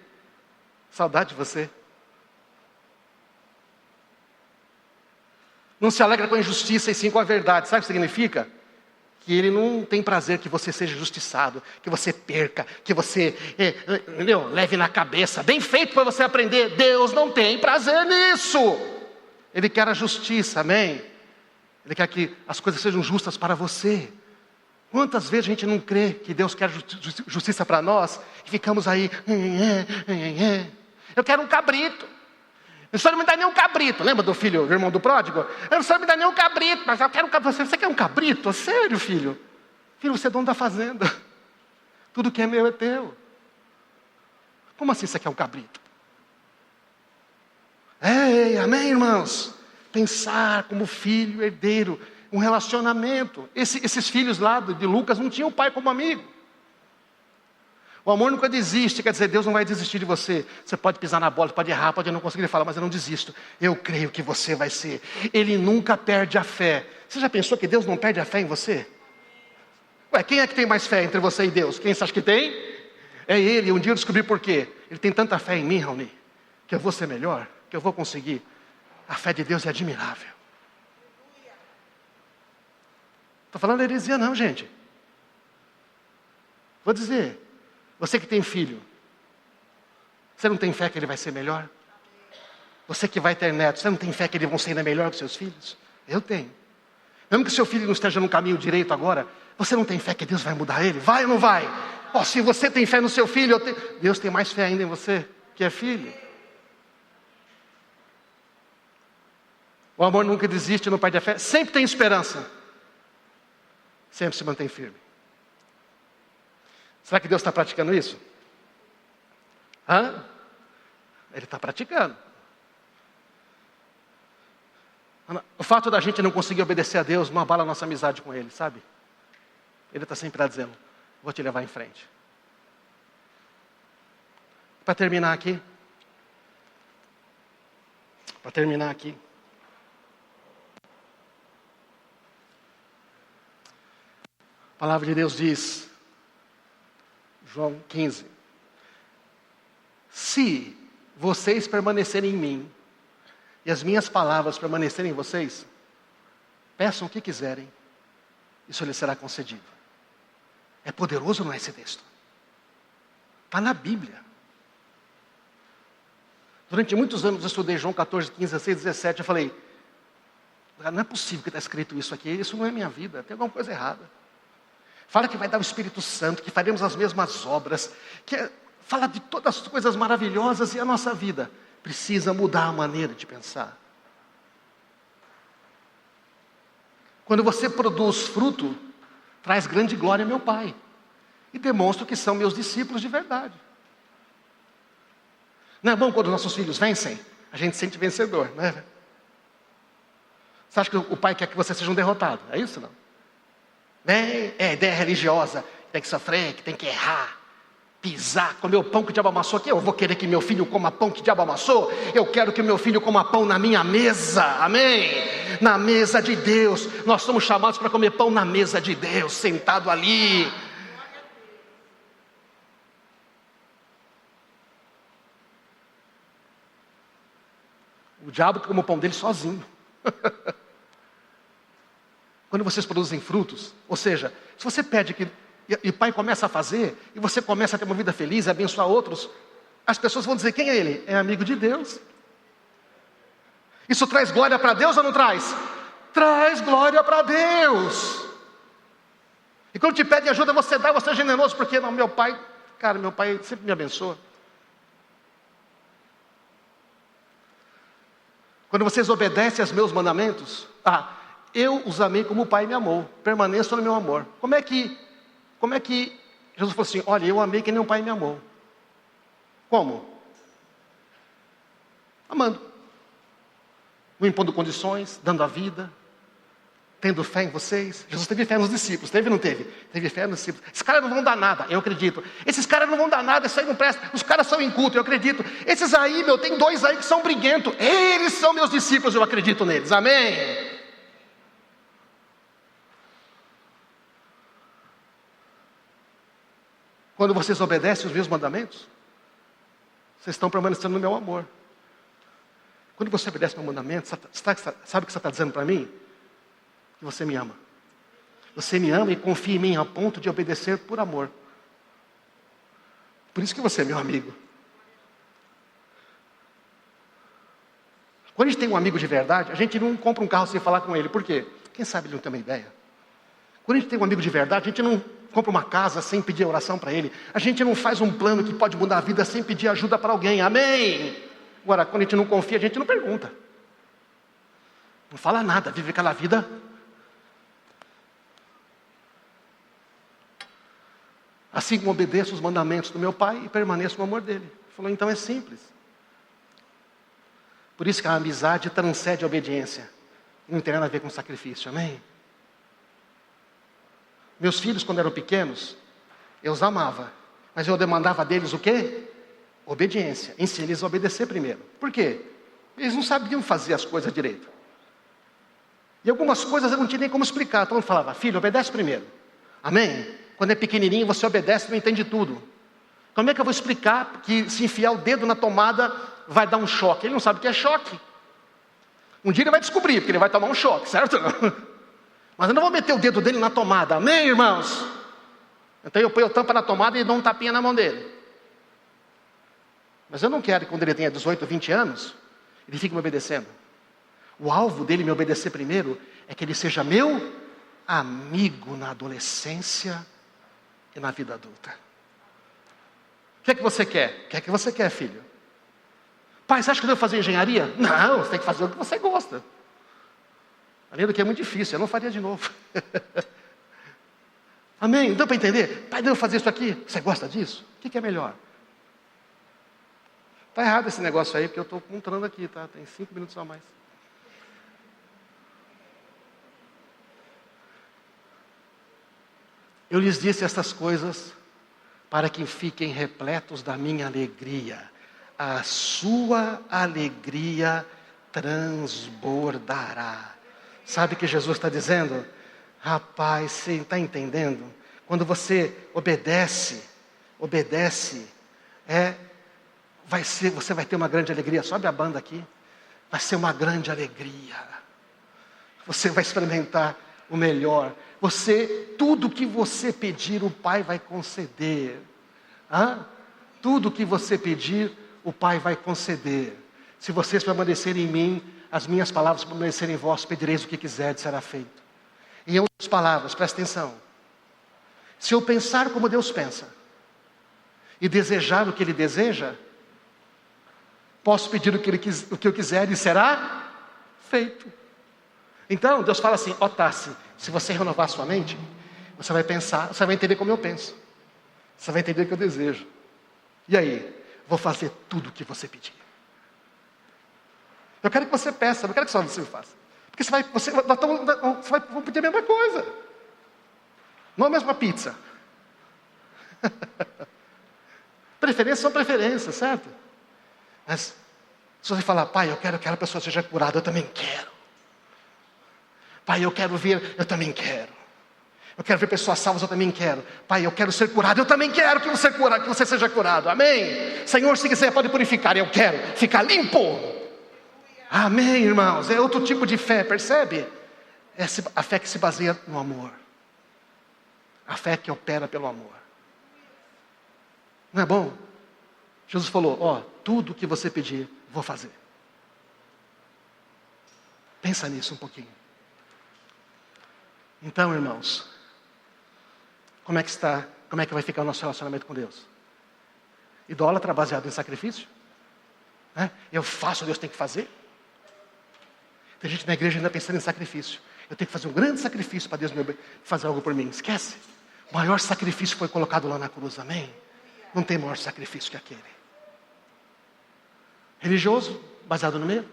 Saudade de você. Não se alegra com a injustiça e sim com a verdade. Sabe o que significa? Que Ele não tem prazer que você seja justiçado, que você perca, que você leve na cabeça. Bem feito para você aprender. Deus não tem prazer nisso. Ele quer a justiça, amém? Ele quer que as coisas sejam justas para você. Quantas vezes a gente não crê que Deus quer justiça para nós e ficamos aí, eu quero um cabrito. O senhor não me dá nem um cabrito. Lembra do filho, do irmão do pródigo? O senhor não me dá nem um cabrito, mas eu quero um cabrito. Você quer um cabrito? Sério, filho? Filho, você é dono da fazenda. Tudo que é meu é teu. Como assim você quer um cabrito? Ei, amém, irmãos? Pensar como filho, herdeiro, um relacionamento. Esses filhos lá de Lucas não tinham o pai como amigo. O amor nunca desiste, quer dizer, Deus não vai desistir de você. Você pode pisar na bola, pode errar, pode não conseguir falar, mas eu não desisto. Eu creio que você vai ser. Ele nunca perde a fé. Você já pensou que Deus não perde a fé em você? Ué, quem é que tem mais fé entre você e Deus? Quem você acha que tem? É Ele. Um dia eu descobri por quê. Ele tem tanta fé em mim, Raoni, que eu vou ser melhor, que eu vou conseguir. A fé de Deus é admirável. Estou falando heresia não, gente. Vou dizer, você que tem filho, você não tem fé que ele vai ser melhor? Você que vai ter netos, você não tem fé que eles vão ser ainda melhor que seus filhos? Eu tenho. Mesmo que seu filho não esteja no caminho direito agora, você não tem fé que Deus vai mudar ele? Vai ou não vai? Oh, se você tem fé no seu filho, Deus tem mais fé ainda em você, que é filho. O amor nunca desiste, não perde a fé, sempre tem esperança. Sempre se mantém firme. Será que Deus está praticando isso? Ele está praticando. O fato da gente não conseguir obedecer a Deus não abala a nossa amizade com Ele, sabe? Ele está sempre lá dizendo, vou te levar em frente. Para terminar aqui. A palavra de Deus diz, João 15. Se vocês permanecerem em mim, e as minhas palavras permanecerem em vocês, peçam o que quiserem, isso lhes será concedido. É poderoso, não é esse texto? Está na Bíblia. Durante muitos anos eu estudei João 14, 15, 16, 17, eu falei, não é possível que está escrito isso aqui, isso não é minha vida, tem alguma coisa errada. Fala que vai dar o Espírito Santo, que faremos as mesmas obras, fala de todas as coisas maravilhosas, e a nossa vida precisa mudar a maneira de pensar. Quando você produz fruto, traz grande glória ao meu Pai, e demonstra que são meus discípulos de verdade. Não é bom quando nossos filhos vencem? A gente se sente vencedor, não é? Você acha que o pai quer que você seja um derrotado? É isso, não? É ideia religiosa, que tem que sofrer, que tem que errar, pisar, comer o pão que o diabo amassou aqui. Eu vou querer que meu filho coma pão que o diabo amassou? Eu quero que meu filho coma pão na minha mesa, amém? Na mesa de Deus. Nós somos chamados para comer pão na mesa de Deus, sentado ali. O diabo come o pão dele sozinho. Quando vocês produzem frutos, ou seja, se você pede que e o pai começa a fazer, e você começa a ter uma vida feliz, a abençoar outros, as pessoas vão dizer, quem é ele? É amigo de Deus. Isso traz glória para Deus ou não traz? Traz glória para Deus. E quando te pedem ajuda, você dá, você é generoso, porque não, meu pai sempre me abençoa. Quando vocês obedecem aos meus mandamentos, eu os amei como o Pai me amou, permaneçam no meu amor. Como é que Jesus falou assim, olha, eu amei que nem o Pai me amou. Como? Amando. Não impondo condições, dando a vida, tendo fé em vocês. Jesus teve fé nos discípulos, teve ou não teve? Teve fé nos discípulos. Esses caras não vão dar nada, eu acredito. Esses caras não vão dar nada, isso aí não presta. Os caras são incultos, eu acredito. Esses aí, tem 2 aí que são briguentos. Eles são meus discípulos, eu acredito neles. Amém? Quando vocês obedecem os meus mandamentos, vocês estão permanecendo no meu amor. Quando você obedece ao meu mandamento, sabe o que você está dizendo para mim? Que você me ama. Você me ama e confia em mim a ponto de obedecer por amor. Por isso que você é meu amigo. Quando a gente tem um amigo de verdade, a gente não compra um carro sem falar com ele. Por quê? Quem sabe ele não tem uma ideia. Quando a gente tem um amigo de verdade, a gente não compra uma casa sem pedir oração para ele. A gente não faz um plano que pode mudar a vida sem pedir ajuda para alguém. Amém? Agora, quando a gente não confia, a gente não pergunta. Não fala nada, vive aquela vida. Assim como obedeço os mandamentos do meu Pai e permaneço no amor dele. Ele falou, então é simples. Por isso que a amizade transcende a obediência. Não tem nada a ver com sacrifício, amém? Meus filhos, quando eram pequenos, eu os amava. Mas eu demandava deles o quê? Obediência. Ensine eles a obedecer primeiro. Por quê? Eles não sabiam fazer as coisas direito. E algumas coisas eu não tinha nem como explicar. Então eu falava, filho, obedece primeiro. Amém? Quando é pequenininho, você obedece e não entende tudo. Como é que eu vou explicar que se enfiar o dedo na tomada vai dar um choque? Ele não sabe o que é choque. Um dia ele vai descobrir, porque ele vai tomar um choque, certo? Mas eu não vou meter o dedo dele na tomada. Amém, irmãos? Então eu ponho a tampa na tomada e dou um tapinha na mão dele. Mas eu não quero que quando ele tenha 18, 20 anos, ele fique me obedecendo. O alvo dele me obedecer primeiro é que ele seja meu amigo na adolescência e na vida adulta. O que é que você quer? O que é que você quer, filho? Pai, você acha que eu devo fazer engenharia? Não, você tem que fazer o que você gosta. Além do que é muito difícil, eu não faria de novo. Amém? Deu para entender? Pai, devo fazer isso aqui? Você gosta disso? O que é melhor? Está errado esse negócio aí, porque eu estou contando aqui, tá? Tem 5 minutos a mais. Eu lhes disse estas coisas para que fiquem repletos da minha alegria. A sua alegria transbordará. Sabe o que Jesus está dizendo? Rapaz, você está entendendo? Quando você obedece, você vai ter uma grande alegria. Sobe a banda aqui. Vai ser uma grande alegria. Você vai experimentar o melhor. Tudo que você pedir, o Pai vai conceder. Tudo que você pedir, o Pai vai conceder. Se vocês permanecerem em mim, as minhas palavras permanecerem em vós, pedireis o que quiserdes, será feito. E em outras palavras, presta atenção. Se eu pensar como Deus pensa, e desejar o que Ele deseja, posso pedir o que eu quiser e será feito. Então, Deus fala assim, Tassi, se você renovar sua mente, você vai pensar, você vai entender como eu penso. Você vai entender o que eu desejo. E aí? Vou fazer tudo o que você pedir. Eu quero que você peça, não quero que só você faça. Porque você vai pedir a mesma coisa. Não a mesma pizza. Preferências são preferências, certo? Mas se você falar, pai, eu quero que a pessoa seja curada, eu também quero. Pai, eu quero ver, eu também quero. Eu quero ver pessoas salvas, eu também quero. Pai, eu quero ser curado, eu também quero que você seja curado. Amém? Senhor, se quiser pode purificar, eu quero ficar limpo. Amém, irmãos? É outro tipo de fé, percebe? É a fé que se baseia no amor. A fé que opera pelo amor. Não é bom? Jesus falou, tudo que você pedir, vou fazer. Pensa nisso um pouquinho. Então, irmãos, como é que vai ficar o nosso relacionamento com Deus? Idólatra baseado em sacrifício? Eu faço, Deus tem que fazer? Tem gente na igreja ainda pensando em sacrifício. Eu tenho que fazer um grande sacrifício para Deus fazer algo por mim. Esquece. O maior sacrifício foi colocado lá na cruz, amém? Não tem maior sacrifício que aquele. Religioso, baseado no medo.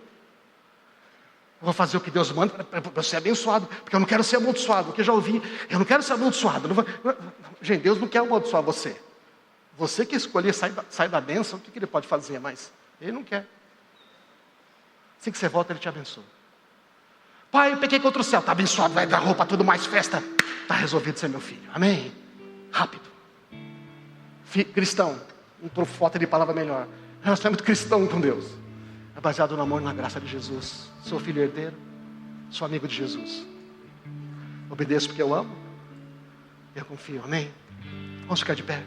Eu vou fazer o que Deus manda para ser abençoado, porque eu não quero ser amaldiçoado, porque eu já ouvi, eu não quero ser amaldiçoado. Gente, Deus não quer amaldiçoar você. Você que escolher sair da bênção, o que Ele pode fazer? Mas Ele não quer. Assim que você volta, Ele te abençoa. Pai, eu pequei contra o céu, está abençoado, vai dar roupa, tudo mais, festa. Está resolvido ser meu filho, amém? Rápido. Cristão, não estou falta de palavra melhor. Relacionamento cristão com Deus é baseado no amor e na graça de Jesus. Sou filho herdeiro, sou amigo de Jesus. Obedeço porque eu amo, eu confio, amém? Vamos ficar de pé.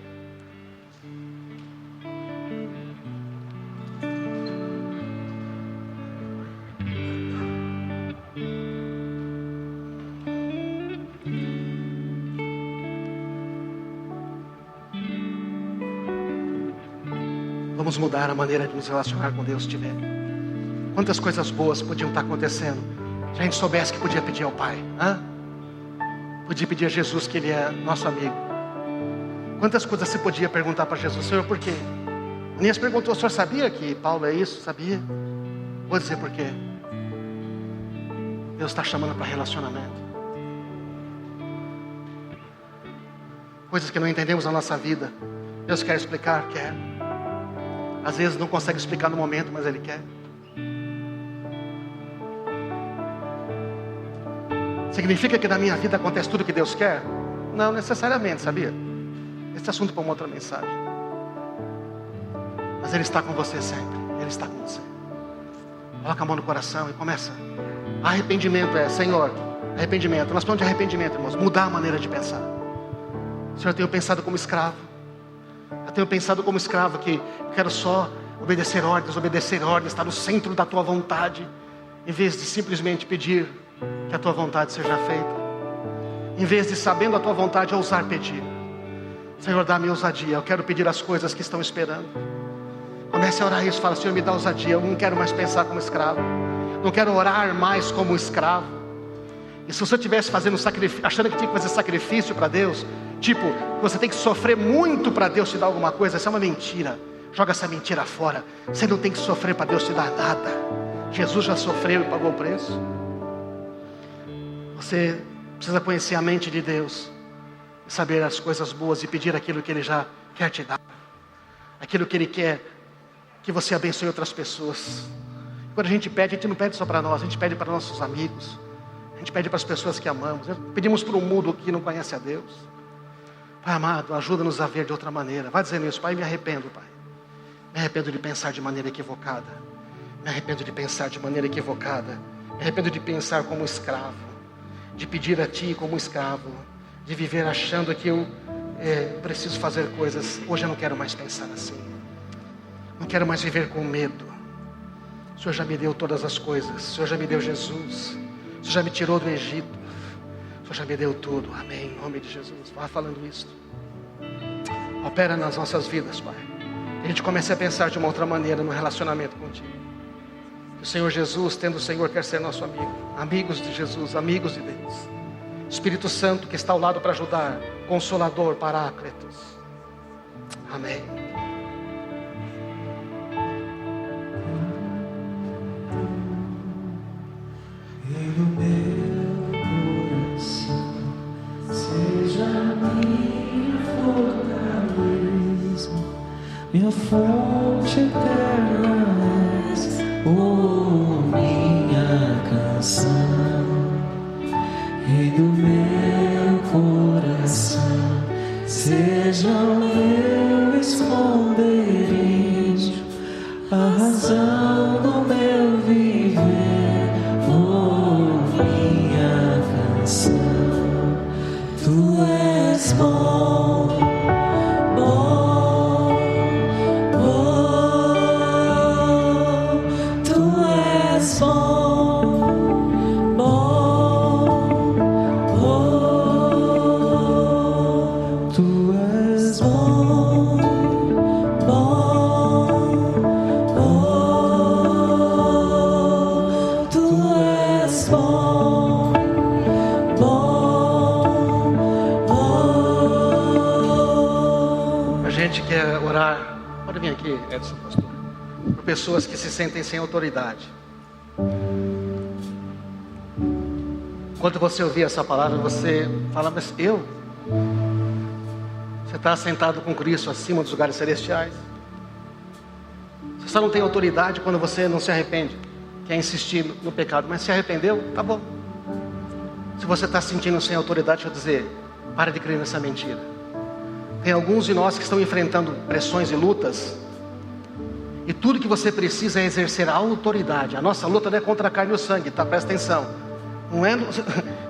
Vamos mudar a maneira de nos relacionar com Deus se tiver. Quantas coisas boas podiam estar acontecendo se a gente soubesse que podia pedir ao Pai, Podia pedir a Jesus que Ele é nosso amigo. Quantas coisas você podia perguntar para Jesus? Senhor, por quê? Anias perguntou, o senhor sabia que Paulo é isso? Sabia? Vou dizer por quê. Deus está chamando para relacionamento. Coisas que não entendemos na nossa vida, Deus quer explicar? Quer. Às vezes não consegue explicar no momento, mas Ele quer. Significa que na minha vida acontece tudo o que Deus quer? Não necessariamente, sabia? Esse assunto é para uma outra mensagem. Mas Ele está com você sempre. Ele está com você. Coloca a mão no coração e começa. Arrependimento Senhor, arrependimento. Nós falamos de arrependimento, irmãos. Mudar a maneira de pensar. Senhor, eu tenho pensado como escravo. Eu tenho pensado como escravo que eu quero só obedecer ordens, estar no centro da Tua vontade, em vez de simplesmente pedir que a Tua vontade seja feita. Em vez de, sabendo a Tua vontade, ousar pedir. Senhor, dá-me ousadia. Eu quero pedir as coisas que estão esperando. Comece a orar isso. Fala, Senhor, me dá ousadia. Eu não quero mais pensar como escravo. Não quero orar mais como escravo. E se você estivesse fazendo sacrifício, achando que tinha que fazer sacrifício para Deus, tipo, você tem que sofrer muito para Deus te dar alguma coisa, isso é uma mentira. Joga essa mentira fora. Você não tem que sofrer para Deus te dar nada. Jesus já sofreu e pagou o preço. Você precisa conhecer a mente de Deus, saber as coisas boas e pedir aquilo que Ele já quer te dar, aquilo que Ele quer que você abençoe outras pessoas. Quando a gente não pede só para nós, a gente pede para nossos amigos, a gente pede para as pessoas que amamos, pedimos para o mundo que não conhece a Deus. Pai amado, ajuda-nos a ver de outra maneira. Vai dizendo isso: Pai, me arrependo, Pai. Me arrependo de pensar de maneira equivocada. Me arrependo de pensar de maneira equivocada. Me arrependo de pensar como escravo, de pedir a Ti como escravo, de viver achando que eu preciso fazer coisas. Hoje eu não quero mais pensar assim. Não quero mais viver com medo. O Senhor já me deu todas as coisas. O Senhor já me deu Jesus. O Senhor já me tirou do Egito. O Senhor já me deu tudo. Amém. Em nome de Jesus. Vá falando isso. Opera nas nossas vidas, Pai. Que a gente comece a pensar de uma outra maneira no relacionamento contigo. Que o Senhor Jesus, tendo o Senhor, quer ser nosso amigo. Amigos de Jesus, amigos de Deus. Espírito Santo que está ao lado para ajudar. Consolador, Paráclitos. Amém. No meu coração seja minha fortaleza, minha fonte eterna és, minha canção. Rei do meu coração, seja meu esconderijo, a razão do meu viver. Tu és bom, bom, bom. Tu és bom, bom, bom. Tu és bom, bom, bom. Tu és bom. A gente quer orar. Pode vir aqui, Edson, pastor. Por pessoas que se sentem sem autoridade. Quando você ouvir essa palavra, você fala: mas eu? Você está sentado com Cristo acima dos lugares celestiais. Você só não tem autoridade quando você não se arrepende. Quer insistir no pecado, mas se arrependeu, tá bom. Se você está se sentindo sem autoridade, deixa eu dizer: para de crer nessa mentira. Tem alguns de nós que estão enfrentando pressões e lutas, e tudo que você precisa é exercer a autoridade. A nossa luta não é contra a carne e o sangue, tá? Presta atenção. Você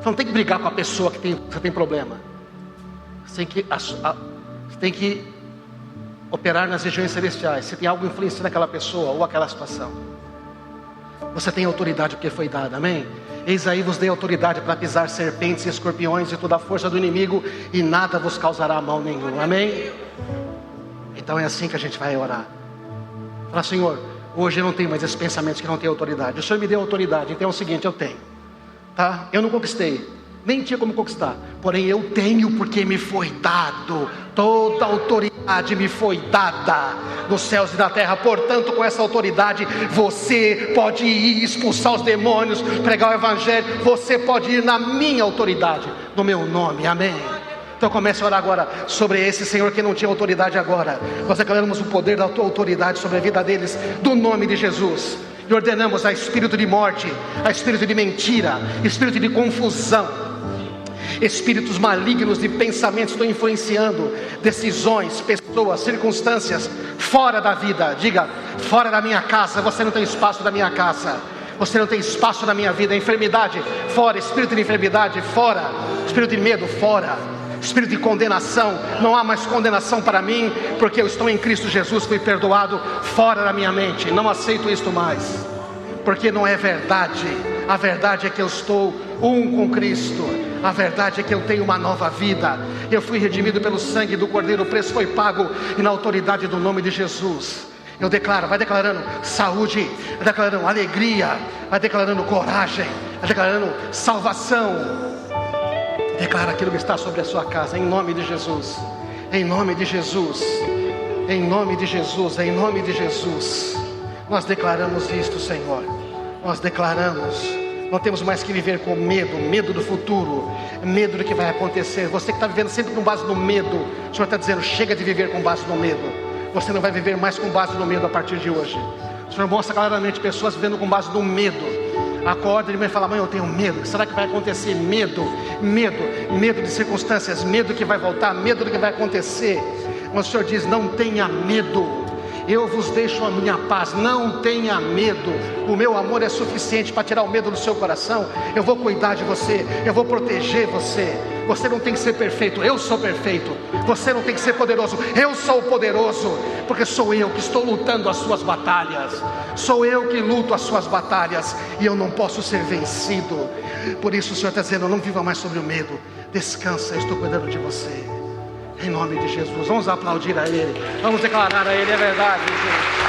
não tem que brigar com a pessoa que você tem problema. Você tem que operar nas regiões celestiais. Se tem algo influenciando aquela pessoa ou aquela situação, você tem autoridade porque foi dada, amém? Eis aí vos dei autoridade para pisar serpentes e escorpiões e toda a força do inimigo, e nada vos causará mal nenhum, amém? Então é assim que a gente vai orar. Fala: Senhor, hoje eu não tenho mais esses pensamentos que não tem autoridade. O Senhor me deu autoridade, então é o seguinte: eu tenho, tá? Eu não conquistei, nem tinha como conquistar, porém eu tenho porque me foi dado. Toda autoridade me foi dada nos céus e na terra. Portanto, com essa autoridade você pode ir expulsar os demônios, pregar o evangelho. Você pode ir na minha autoridade, no meu nome, amém? Então comece a orar agora sobre esse Senhor que não tinha autoridade agora. Nós declaramos o poder da tua autoridade sobre a vida deles, do nome de Jesus. E ordenamos a espírito de morte, a espírito de mentira, espírito de confusão, espíritos malignos de pensamentos estão influenciando decisões, pessoas, circunstâncias fora da vida. Diga: fora da minha casa. Você não tem espaço na minha casa. Você não tem espaço na minha vida. Enfermidade, fora. Espírito de enfermidade, fora. Espírito de medo, fora. Espírito de condenação, não há mais condenação para mim, porque eu estou em Cristo Jesus, fui perdoado. Fora da minha mente, não aceito isto mais, porque não é verdade. A verdade é que eu estou um com Cristo. A verdade é que eu tenho uma nova vida. Eu fui redimido pelo sangue do Cordeiro, o preço foi pago, e na autoridade do nome de Jesus eu declaro. Vai declarando saúde, vai declarando alegria, vai declarando coragem, vai declarando salvação. Declara aquilo que está sobre a sua casa, em nome de Jesus. Em nome de Jesus. Em nome de Jesus. Em nome de Jesus. Nós declaramos isto, Senhor. Nós declaramos. Não temos mais que viver com medo. Medo do futuro. Medo do que vai acontecer. Você que está vivendo sempre com base no medo, o Senhor está dizendo: chega de viver com base no medo. Você não vai viver mais com base no medo a partir de hoje. O Senhor mostra claramente pessoas vivendo com base no medo. Acorda e fala: mãe, eu tenho medo. O que será que vai acontecer? Medo de circunstâncias, medo que vai voltar, medo do que vai acontecer. Mas o Senhor diz: não tenha medo, eu vos deixo a minha paz. Não tenha medo, o meu amor é suficiente para tirar o medo do seu coração. Eu vou cuidar de você, eu vou proteger você. Você não tem que ser perfeito, eu sou perfeito. Você não tem que ser poderoso, eu sou poderoso, porque sou eu que estou lutando as suas batalhas. Sou eu que luto as suas batalhas, e eu não posso ser vencido. Por isso o Senhor está dizendo: não viva mais sobre o medo. Descansa, eu estou cuidando de você. Em nome de Jesus, vamos aplaudir a Ele, vamos declarar a Ele: é verdade, Jesus.